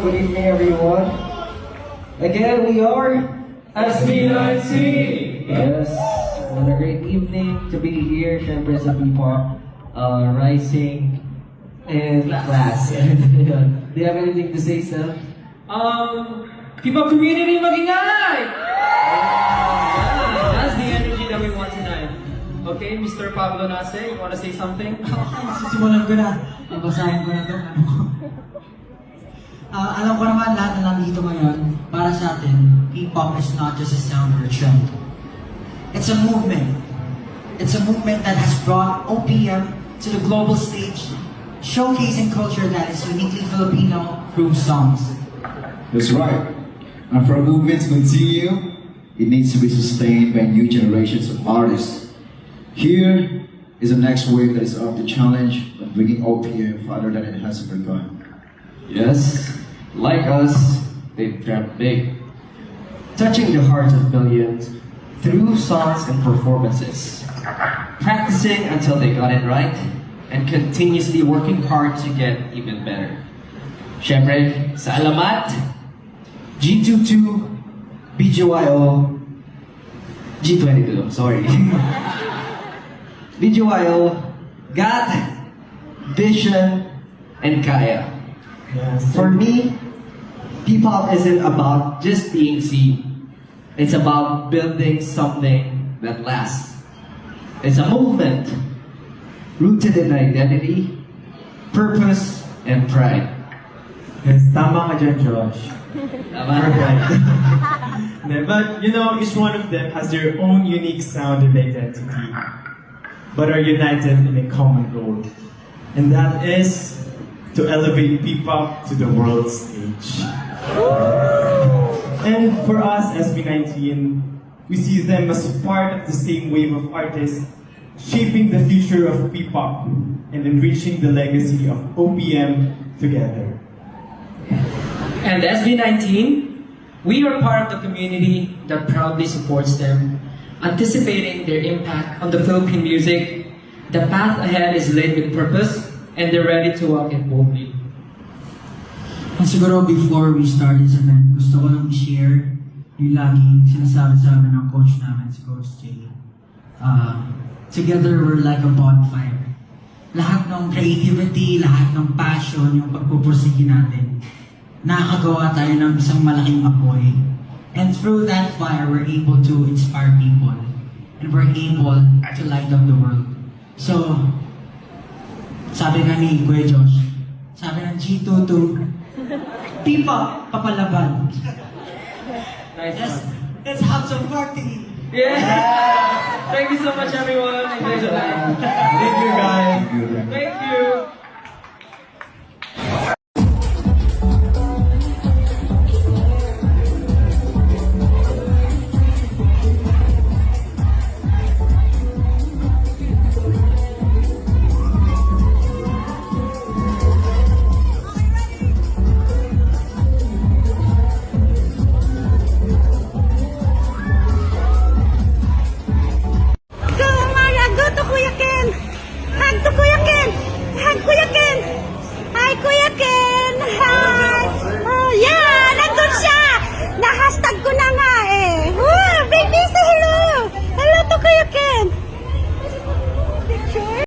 good evening everyone. Again, we are SB19! Yes, another great evening to be here. Syempre sa P-pop Rising in class. Do you have anything to say, Sel? People community mag-ingay! That's the energy that we want tonight. Okay, Mr. Pablo Nase, you want to say something? Sisimulan ko na. Babasahin ko na ito. Alam ko naman lahat na nandito ngayon, para sa atin, P-pop is not just a sound or a trend. It's a movement. It's a movement that has brought OPM to the global stage, showcasing culture that is uniquely Filipino through songs. That's right. And for a movement to continue, it needs to be sustained by new generations of artists. Here is the next wave that is up to challenge of bringing OPM farther than it has ever gone. Yes, like us, they've dreamt big, touching the hearts of millions through songs and performances, practicing until they got it right, and continuously working hard to get even better. Syempre, sa alamat, G22, BGYO, G22, sorry. BGYO, GAT, Vision, and Kaya. For me, P-pop isn't about just being seen. It's about building something that lasts. It's a movement rooted in identity, purpose, and pride. Yes, tama ka dyan, Josh. Tama? But, you know, each one of them has their own unique sound and identity, but are united in a common goal. And that is to elevate P-pop to the world stage. And for us, SB19, we see them as part of the same wave of artists shaping the future of P-pop and enriching the legacy of OPM together. And SB19, we are part of the community that proudly supports them, anticipating their impact on the Philippine music. The path ahead is laid with purpose, and they're ready to walk it boldly. And siguro before we start this event, gusto ko lang i-share yung laging sinasabi sa amin ng coach namin, si Coach Jay. Together we're like a bonfire. Lahat ng creativity, lahat ng passion, yung pagpupursige natin, nakakagawa tayo ng isang malaking apoy. And through that fire, we're able to inspire people. And we're able to light up the world. So, sabi nga ni Kuya Josh, sabi ng G22, P-pop, papalaban. Nice. Let's have some party. Yeah! Thank you so much, everyone. Enjoy the night. Thank you, guys. Thank you.